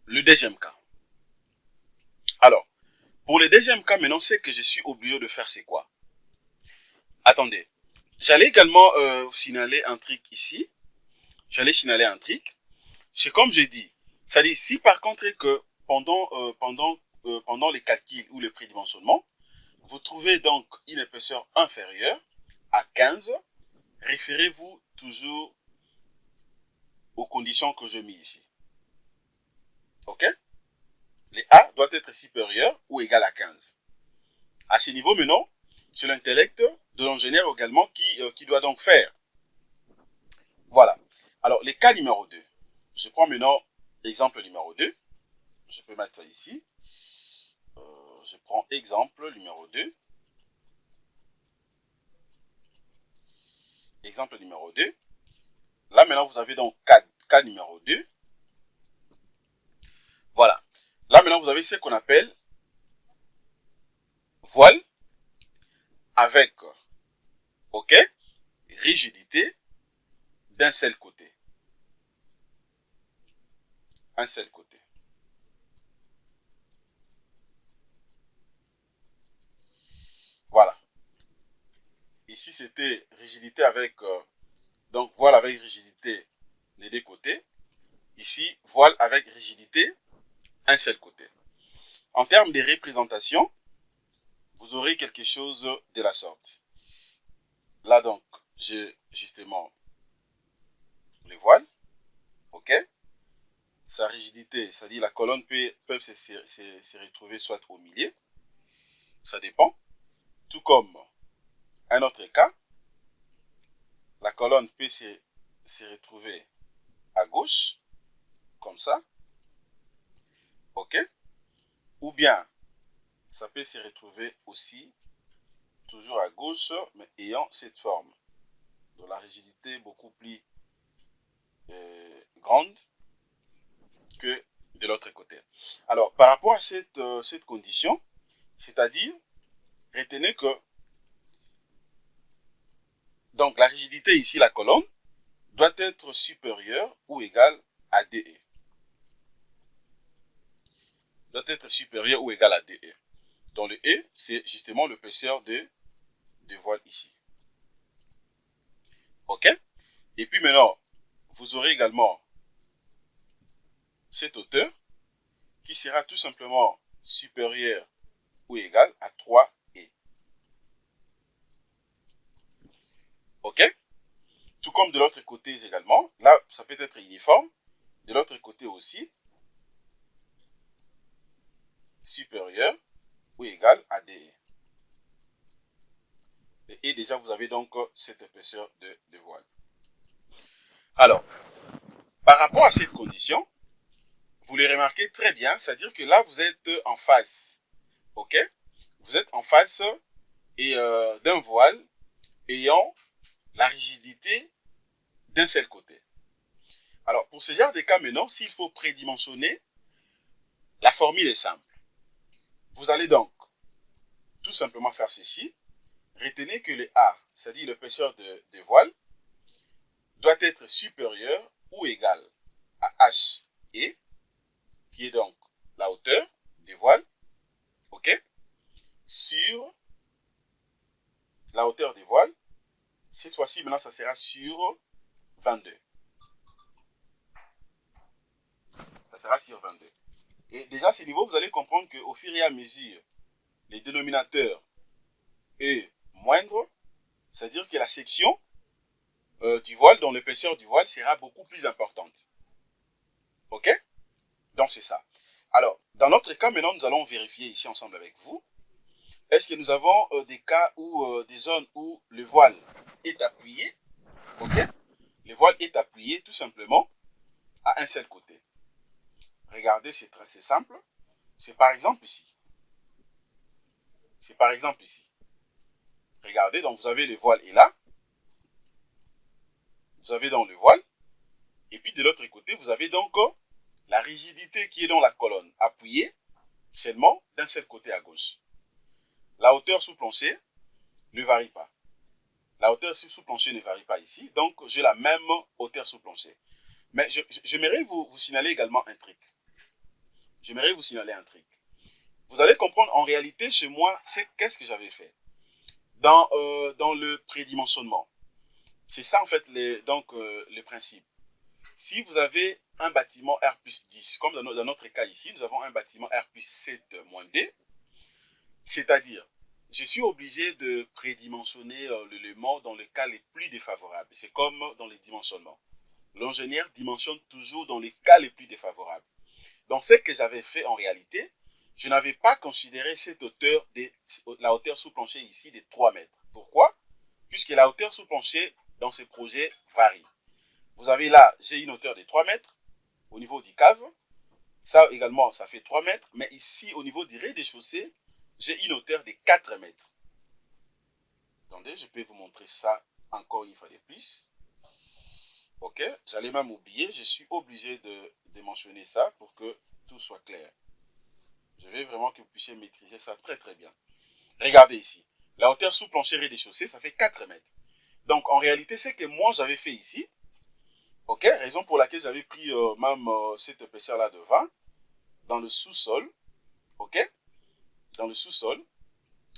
A: le deuxième cas. Alors, pour le deuxième cas, maintenant, ce que je suis obligé de faire, c'est quoi? Attendez. J'allais également signaler un truc ici. J'allais signaler un truc. C'est comme je dis. C'est-à-dire, si par contre que pendant les calculs ou le prédimensionnement, vous trouvez donc une épaisseur inférieure à 15, référez-vous toujours aux conditions que je mets ici. OK? Les A doit être supérieur ou égal à 15. À ce niveau, maintenant, c'est l'intellect de l'ingénieur également qui doit donc faire. Voilà. Alors, les cas numéro 2. Je prends maintenant l'exemple numéro 2. Je peux mettre ça ici. Je prends exemple numéro 2. Exemple numéro 2. Là, maintenant, vous avez donc cas numéro 2. Voilà. Là, maintenant, vous avez ce qu'on appelle voile avec, OK, rigidité d'un seul côté. Un seul côté. Voilà. Ici, c'était rigidité avec, donc voile avec rigidité des deux côtés. Ici, voile avec rigidité, un seul côté. En termes de représentation, vous aurez quelque chose de la sorte. Là, donc, j'ai justement les voiles, ok? Sa rigidité, c'est-à-dire la colonne peut se retrouver soit au milieu, ça dépend. Tout comme un autre cas, la colonne peut se retrouver à gauche, comme ça, ok? Ou bien, ça peut se retrouver aussi toujours à gauche, mais ayant cette forme. Donc la rigidité est beaucoup plus grande que de l'autre côté. Alors, par rapport à cette condition, c'est-à-dire, retenez que donc la rigidité ici, la colonne, doit être supérieure ou égale à DE. Doit être supérieure ou égale à DE. Donc le E, c'est justement l'épaisseur de voile ici. OK? Et puis maintenant, vous aurez également cette hauteur qui sera tout simplement supérieure ou égale à 3E. OK? Tout comme de l'autre côté également. Là, ça peut être uniforme. De l'autre côté aussi, supérieur ou égal à DE. Et déjà, vous avez donc cette épaisseur de voile. Alors, par rapport à cette condition, vous les remarquez très bien, c'est-à-dire que là, vous êtes en face. OK? Vous êtes en face d'un voile ayant la rigidité d'un seul côté. Alors, pour ce genre de cas maintenant, s'il faut prédimensionner, la formule est simple. Vous allez donc tout simplement faire ceci. Retenez que le A, c'est-à-dire l'épaisseur de voile, doit être supérieur ou égal à HE, qui est donc la hauteur des voiles, ok, sur la hauteur des voiles. Cette fois-ci, maintenant, ça sera sur 22. Ça sera sur 22. Et déjà, à ce niveau, vous allez comprendre qu'au fur et à mesure, les dénominateurs est moindre, c'est-à-dire que la section du voile, dont l'épaisseur du voile sera beaucoup plus importante. Ok? Donc, c'est ça. Alors, dans notre cas, maintenant, nous allons vérifier ici ensemble avec vous. Est-ce que nous avons des cas où, des zones où le voile est appuyé? Ok? Le voile est appuyé tout simplement à un seul côté. Regardez, c'est très simple. C'est par exemple ici. C'est par exemple ici. Regardez, donc vous avez le voile est là. Vous avez donc le voile. Et puis de l'autre côté, vous avez donc la rigidité qui est dans la colonne, appuyée seulement d'un seul côté à gauche. La hauteur sous plancher ne varie pas. La hauteur sous plancher ne varie pas ici, donc j'ai la même hauteur sous plancher. Mais j'aimerais vous signaler également un truc. J'aimerais vous signaler un truc. Vous allez comprendre en réalité chez moi, c'est qu'est-ce que j'avais fait dans le prédimensionnement. C'est ça en fait le principe. Si vous avez un bâtiment R plus 10, comme dans notre cas ici, nous avons un bâtiment R plus 7 moins D, c'est-à-dire, je suis obligé de prédimensionner l'élément dans les cas les plus défavorables. C'est comme dans les dimensionnements. L'ingénieur dimensionne toujours dans les cas les plus défavorables. Donc, ce que j'avais fait en réalité, je n'avais pas considéré cette hauteur, la hauteur sous plancher ici de 3 mètres. Pourquoi? Puisque la hauteur sous plancher dans ce projet varie. Vous avez là, j'ai une hauteur de 3 mètres au niveau du cave. Ça également, ça fait 3 mètres. Mais ici, au niveau du rez-de-chaussée, j'ai une hauteur de 4 mètres. Attendez, je peux vous montrer ça encore une fois de plus. Ok, j'allais même oublier, je suis obligé de mentionner ça pour que tout soit clair. Je veux vraiment que vous puissiez maîtriser ça très très bien. Regardez ici, la hauteur sous plancher rez-de-chaussée, ça fait 4 mètres. Donc en réalité, c'est que moi j'avais fait ici, ok, raison pour laquelle j'avais pris même cette épaisseur-là de 20, dans le sous-sol, ok, dans le sous-sol,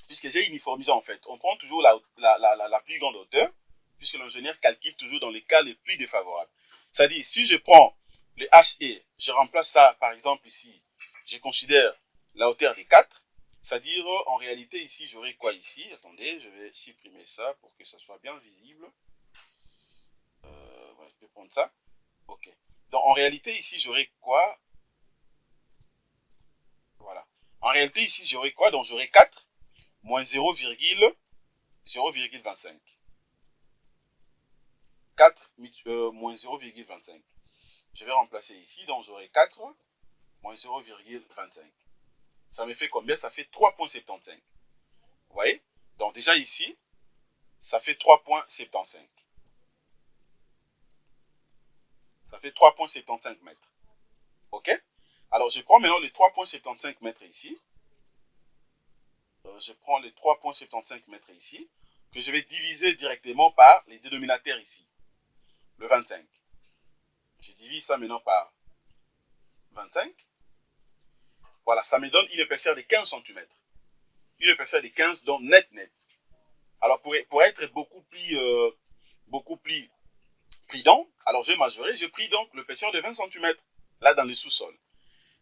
A: puisque j'ai uniformisé en fait. On prend toujours la plus grande hauteur, puisque l'ingénieur calcule toujours dans les cas les plus défavorables. C'est-à-dire, si je prends le HE, je remplace ça, par exemple, ici, je considère la hauteur des 4, c'est-à-dire, en réalité, ici, j'aurai quoi ici? Attendez, je vais supprimer ça pour que ça soit bien visible. Voilà, je peux prendre ça. Ok. Donc, en réalité, ici, j'aurai quoi? Voilà. En réalité, ici, j'aurai quoi? Donc, j'aurai 4 moins 0,25. 4 moins 0,25. Je vais remplacer ici, donc j'aurai 4 moins 0,25. Ça me fait combien? Ça fait 3,75. Vous voyez? Donc déjà ici, ça fait 3,75. Ça fait 3,75 mètres. OK? Alors je prends maintenant les 3,75 mètres ici. Je prends les 3,75 mètres ici, que je vais diviser directement par les dénominateurs ici. Le 25. Je divise ça maintenant par 25. Voilà, ça me donne une épaisseur de 15 cm. Une épaisseur de 15, donc net. Alors pour être beaucoup plus prudent, alors j'ai majoré, j'ai pris donc l'épaisseur de 20 cm là dans le sous-sol.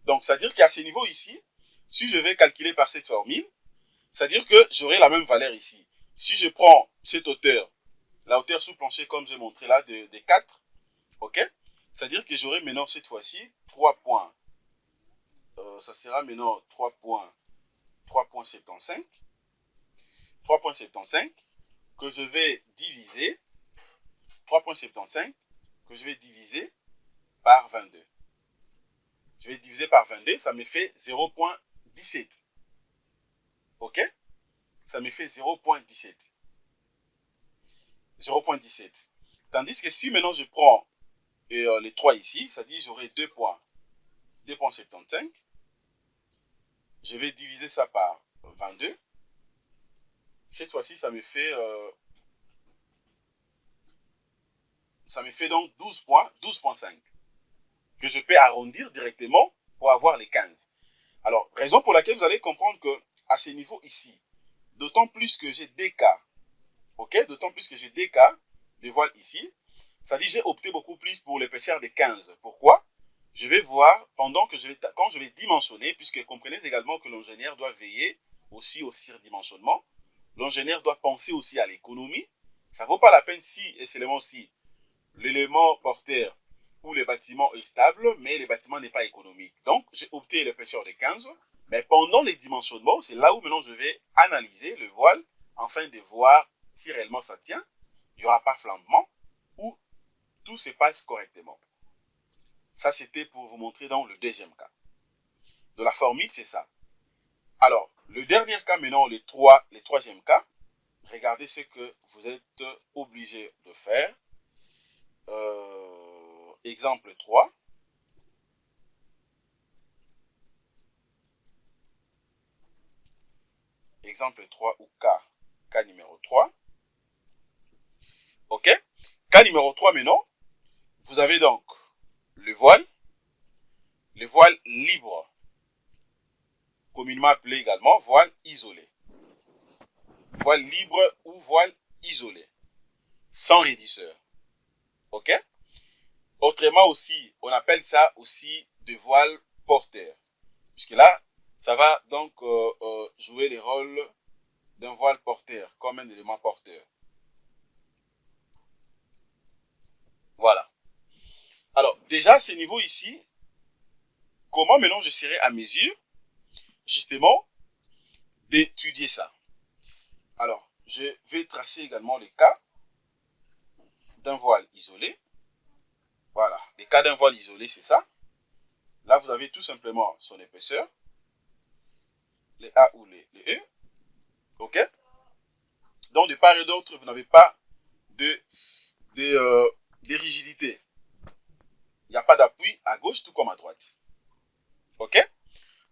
A: Donc c'est-à-dire qu'à ce niveau ici, si je vais calculer par cette formule, c'est-à-dire que j'aurai la même valeur ici. Si je prends cette hauteur, la hauteur sous plancher comme j'ai montré là de 4, ok, c'est-à-dire que j'aurai maintenant cette fois-ci 3 points. Ça sera maintenant 3,75. 3,75 que je vais diviser 3,75 que je vais diviser par 22. Je vais diviser par 22, ça me fait 0,17. OK? Ça me fait 0,17. 0,17. Tandis que si maintenant je prends les 3 ici, ça dit j'aurai 2,75. Je vais diviser ça par 22. Cette fois-ci, ça me fait donc 12,5 que je peux arrondir directement pour avoir les 15. Alors, raison pour laquelle vous allez comprendre que à ce niveau ici, d'autant plus que j'ai des cas, ok, d'autant plus que j'ai des cas de voile ici, ça dit j'ai opté beaucoup plus pour l'épaisseur de 15. Pourquoi? Je vais voir pendant que quand je vais dimensionner, puisque comprenez également que l'ingénieur doit veiller aussi au surdimensionnement, l'ingénieur doit penser aussi à l'économie. Ça ne vaut pas la peine si, et seulement si, l'élément porteur ou le bâtiment est stable, mais le bâtiment n'est pas économique. Donc, j'ai opté l'épaisseur de 15, mais pendant les dimensionnements, c'est là où maintenant je vais analyser le voile afin de voir si réellement ça tient, il n'y aura pas flambement ou tout se passe correctement. Ça, c'était pour vous montrer dans le deuxième cas. De la formule, c'est ça. Alors, le dernier cas maintenant, le troisième cas, regardez ce que vous êtes obligé de faire. Exemple 3. Exemple 3 ou cas numéro 3. OK? Cas numéro 3 maintenant, vous avez donc le voile libre, communément appelé également voile isolé. Voile libre ou voile isolé, sans raidisseur. OK? Autrement aussi, on appelle ça aussi de voile porteur. Puisque là, ça va donc jouer le rôle d'un voile porteur, comme un élément porteur. Voilà. Alors, déjà, à ce niveau ici, comment maintenant je serai à mesure, justement, d'étudier ça? Alors, je vais tracer également les cas d'un voile isolé. Voilà, les cas d'un voile isolé, c'est ça. Là, vous avez tout simplement son épaisseur, les A ou les E. OK? Donc, de part et d'autre, vous n'avez pas de rigidité. Il n'y a pas d'appui à gauche, tout comme à droite. OK?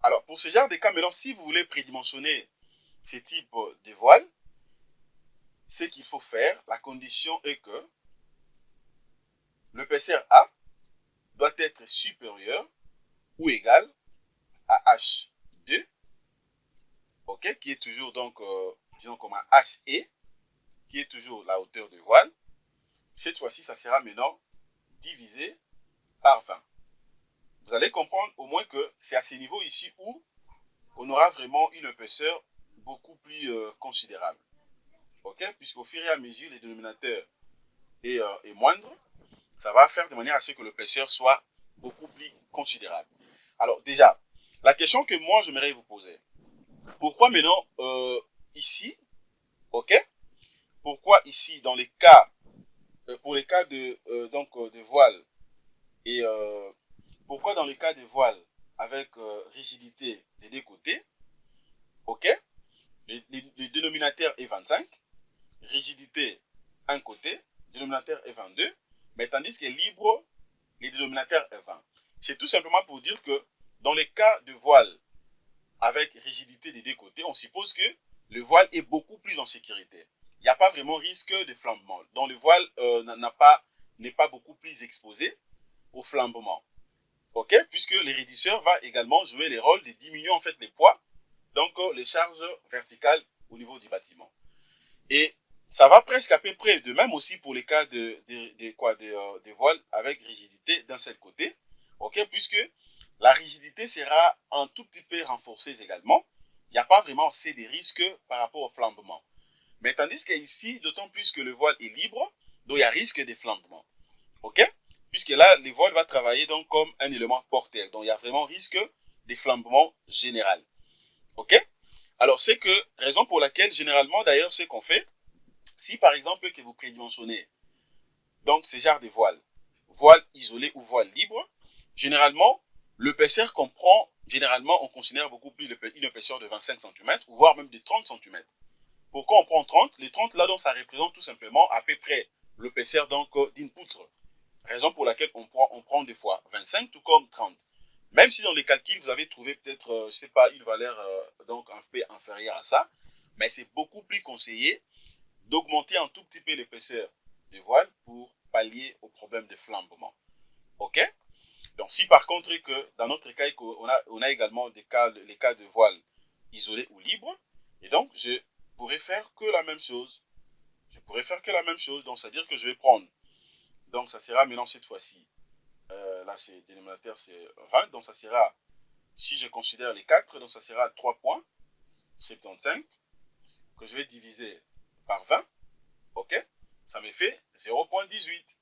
A: Alors, pour ce genre de cas, maintenant, si vous voulez prédimensionner ce type de voile, ce qu'il faut faire, la condition est que l'épaisseur A doit être supérieure ou égale à H2 ok, qui est toujours donc, disons comme un HE, qui est toujours la hauteur de voile. Cette fois-ci, ça sera maintenant divisé par 20. Vous allez comprendre au moins que c'est à ce niveau ici où on aura vraiment une épaisseur beaucoup plus considérable. Ok, puisqu'au fur et à mesure, les dénominateurs est moindre, ça va faire de manière à ce que l'épaisseur soit beaucoup plus considérable. Alors déjà, la question que moi j'aimerais vous poser, pourquoi maintenant ici, ok, pourquoi ici dans les cas, pour les cas de voile et pourquoi dans le cas de voile avec rigidité des deux côtés, ok, le dénominateur est 25, rigidité un côté, dénominateur est 22, mais tandis que libre, le dénominateur est 20. C'est tout simplement pour dire que dans les cas de voile avec rigidité des deux côtés, on suppose que le voile est beaucoup plus en sécurité. Il n'y a pas vraiment risque de flambement. Donc le voile n'est pas beaucoup plus exposé au flambement. Ok, puisque l'érédisseur va également jouer le rôle de diminuer en fait les poids, donc les charges verticales au niveau du bâtiment. Et ça va presque à peu près de même aussi pour les cas de voiles avec rigidité d'un seul côté, ok, puisque la rigidité sera un tout petit peu renforcée également. Il n'y a pas vraiment assez de risques par rapport au flambement. Mais tandis qu'ici, d'autant plus que le voile est libre, donc il y a risque de flambement. Ok? Puisque là, le voile va travailler donc comme un élément porteur. Donc il y a vraiment risque de flambement général. Ok? Alors c'est que, raison pour laquelle, généralement d'ailleurs, ce qu'on fait, si par exemple que vous prédimensionnez donc ce genre de voile, voile isolé ou voile libre, généralement, l'épaisseur qu'on prend, généralement, on considère beaucoup plus une épaisseur de 25 cm, voire même de 30 cm. Pourquoi on prend 30? Les 30 là, donc, ça représente tout simplement à peu près l'épaisseur d'une poutre. Raison pour laquelle on prend des fois 25 tout comme 30. Même si dans les calculs, vous avez trouvé peut-être, je ne sais pas, une valeur donc un peu inférieure à ça, mais c'est beaucoup plus conseillé d'augmenter un tout petit peu l'épaisseur des voiles pour pallier au problème de flambement. Ok? Donc si par contre que dans notre cas, on a également les cas de voile isolés ou libres, et donc je pourrais faire que la même chose. Je pourrais faire que la même chose, donc c'est-à-dire que je vais prendre, donc ça sera maintenant cette fois-ci, là c'est dénominateur c'est 20, donc ça sera, si je considère les 4, donc ça sera 3,75 que je vais diviser par 20, ok? Ça me fait 0,18.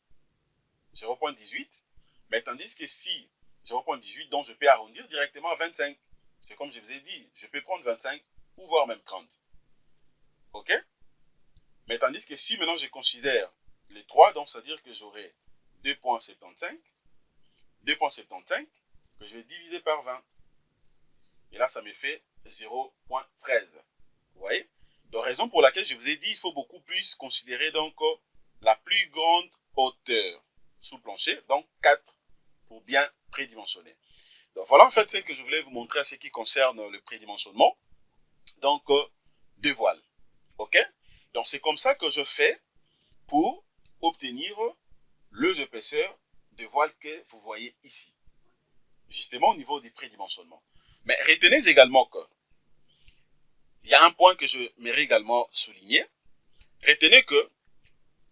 A: 0,18. Mais tandis que si 0,18, donc je peux arrondir directement à 25. C'est comme je vous ai dit, je peux prendre 25 ou voire même 30. Ok? Mais tandis que si maintenant je considère les 3, donc c'est-à-dire que j'aurai 2,75, 2,75 que je vais diviser par 20. Et là, ça me fait 0,13. Vous voyez? Donc, raison pour laquelle je vous ai dit, il faut beaucoup plus considérer donc la plus grande hauteur sous plancher, donc 4 pour bien prédimensionner. Donc, voilà en fait ce que je voulais vous montrer à ce qui concerne le prédimensionnement, donc de voiles. Ok? Donc, c'est comme ça que je fais pour obtenir les épaisseurs de voiles que vous voyez ici, justement au niveau du prédimensionnement. Mais retenez également que il y a un point que je mairie également souligner. Retenez que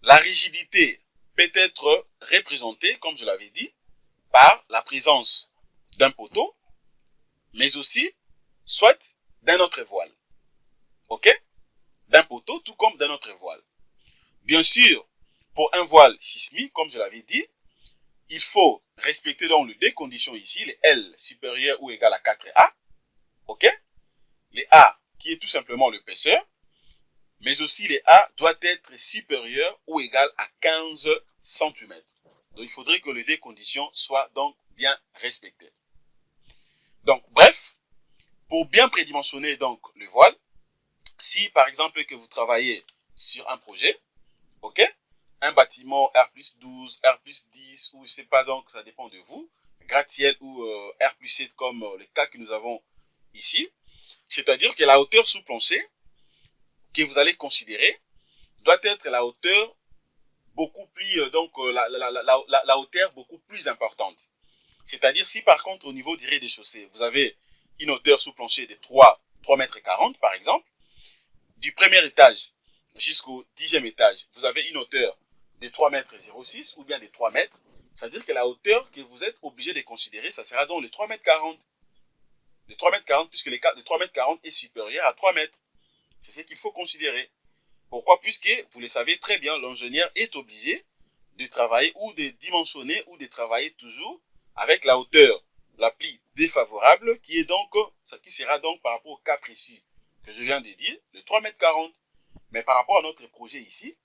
A: la rigidité peut être représentée, comme je l'avais dit, par la présence d'un poteau, mais aussi soit d'un autre voile. Ok? D'un poteau, tout comme d'un autre voile. Bien sûr, pour un voile sismique, comme je l'avais dit, il faut respecter donc les deux conditions ici, les L supérieurs ou égal à 4A. Ok? Les A qui est tout simplement l'épaisseur, mais aussi les A doivent être supérieurs ou égal à 15 cm. Donc il faudrait que les deux conditions soient donc bien respectées. Donc bref, pour bien prédimensionner donc le voile, si par exemple que vous travaillez sur un projet, ok, un bâtiment R+12, R+10 ou je sais pas, donc ça dépend de vous, gratte-ciel ou R+7 comme le cas que nous avons ici, c'est-à-dire que la hauteur sous plancher que vous allez considérer doit être la hauteur beaucoup plus, la hauteur beaucoup plus importante. C'est-à-dire si par contre au niveau du rez-de-chaussée, vous avez une hauteur sous plancher de 3 3 mètres 40 par exemple, du premier étage jusqu'au 10e étage, vous avez une hauteur de 3 mètres 06 ou bien de 3 mètres. C'est-à-dire que la hauteur que vous êtes obligé de considérer, ça sera donc les 3 mètres 40. Les 3 mètres 40, puisque le 3 mètres 40 est supérieur à 3 mètres. C'est ce qu'il faut considérer. Pourquoi? Puisque, vous le savez très bien, l'ingénieur est obligé de travailler ou de dimensionner ou de travailler toujours avec la hauteur la plus défavorable qui sera donc par rapport au cas précis que je viens de dire, le 3 mètres 40. Mais par rapport à notre projet ici,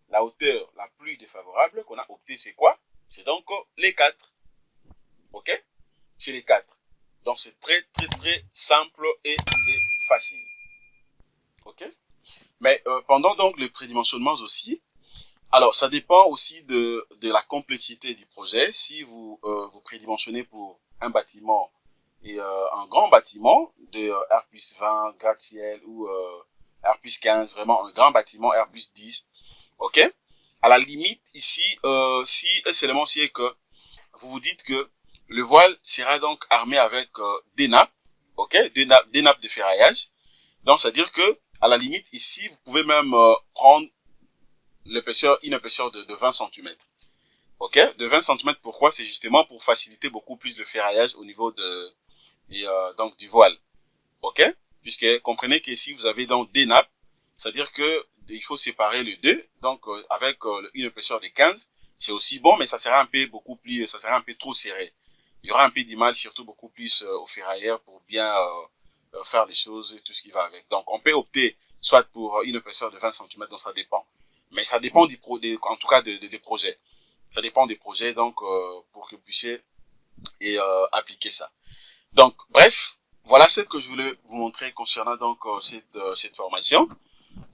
A: la hauteur la plus défavorable qu'on a opté, c'est quoi? C'est donc les 4. Ok? C'est les 4. Donc c'est très simple et c'est facile. Ok? Mais pendant donc le prédimensionnement aussi, alors ça dépend aussi de la complexité du projet. Si vous vous prédimensionnez pour un bâtiment et un grand bâtiment de R+20 gratte-ciel ou R+15, vraiment un grand bâtiment R+10, ok? À la limite ici, si seulement si est que vous vous dites que le voile sera donc armé avec des nappes, ok? Des nappes de ferraillage. Donc c'est-à-dire que à la limite ici, vous pouvez même prendre une épaisseur de 20 cm. Ok, de 20 cm, pourquoi? C'est justement pour faciliter beaucoup plus le ferraillage au niveau donc du voile. Ok, puisque comprenez que si vous avez donc des nappes, c'est-à-dire que il faut séparer les deux. Donc avec une épaisseur de 15, c'est aussi bon, mais ça sera un peu trop serré. Il y aura un peu du mal, surtout beaucoup plus au ferrailleur pour bien faire les choses et tout ce qui va avec. Donc on peut opter soit pour une épaisseur de 20 cm, donc ça dépend. Mais ça dépend en tout cas des projets. Ça dépend des projets, donc pour que vous puissiez appliquer ça. Donc, bref, voilà ce que je voulais vous montrer concernant donc cette formation.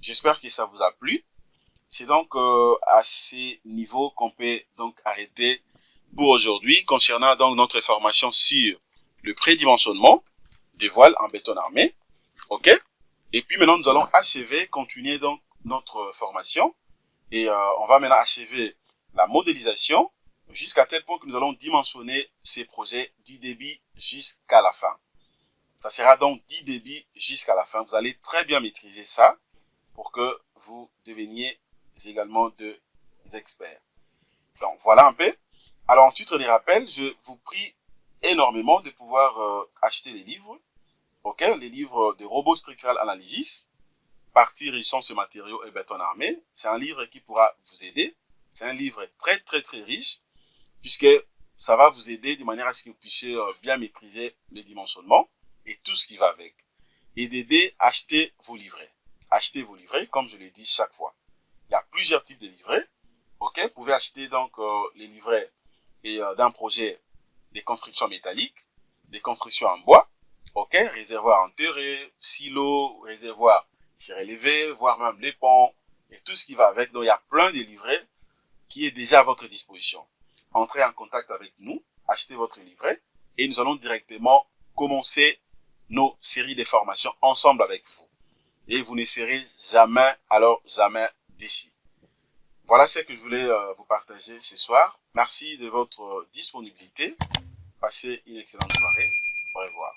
A: J'espère que ça vous a plu. C'est donc à ces niveaux qu'on peut donc arrêter pour aujourd'hui concernant donc notre formation sur le prédimensionnement des voiles en béton armé. Ok? Et puis maintenant, nous allons continuer donc notre formation. Et on va maintenant achever la modélisation jusqu'à tel point que nous allons dimensionner ces projets 10 débits jusqu'à la fin. Ça sera donc 10 débits jusqu'à la fin. Vous allez très bien maîtriser ça pour que vous deveniez également des experts. Donc voilà un peu. Alors en titre des rappels, je vous prie énormément de pouvoir acheter les livres. Ok, les livres de Robot Structural Analysis. Partie résistance aux matériaux et béton armé. C'est un livre qui pourra vous aider. C'est un livre très riche puisque ça va vous aider de manière à ce que vous puissiez bien maîtriser les dimensionnements et tout ce qui va avec. Et d'aider à acheter vos livrets. Achetez vos livrets, comme je l'ai dit chaque fois. Il y a plusieurs types de livrets. Ok, vous pouvez acheter donc les livrets d'un projet des constructions métalliques, des constructions en bois. Ok, réservoir enterré, silo, réservoir surélevé, voire même les ponts et tout ce qui va avec. Donc il y a plein de livrets qui est déjà à votre disposition. Entrez en contact avec nous, achetez votre livret et nous allons directement commencer nos séries de formations ensemble avec vous. Et vous ne serez jamais déçus. Voilà ce que je voulais vous partager ce soir. Merci de votre disponibilité. Passez une excellente soirée. Au revoir.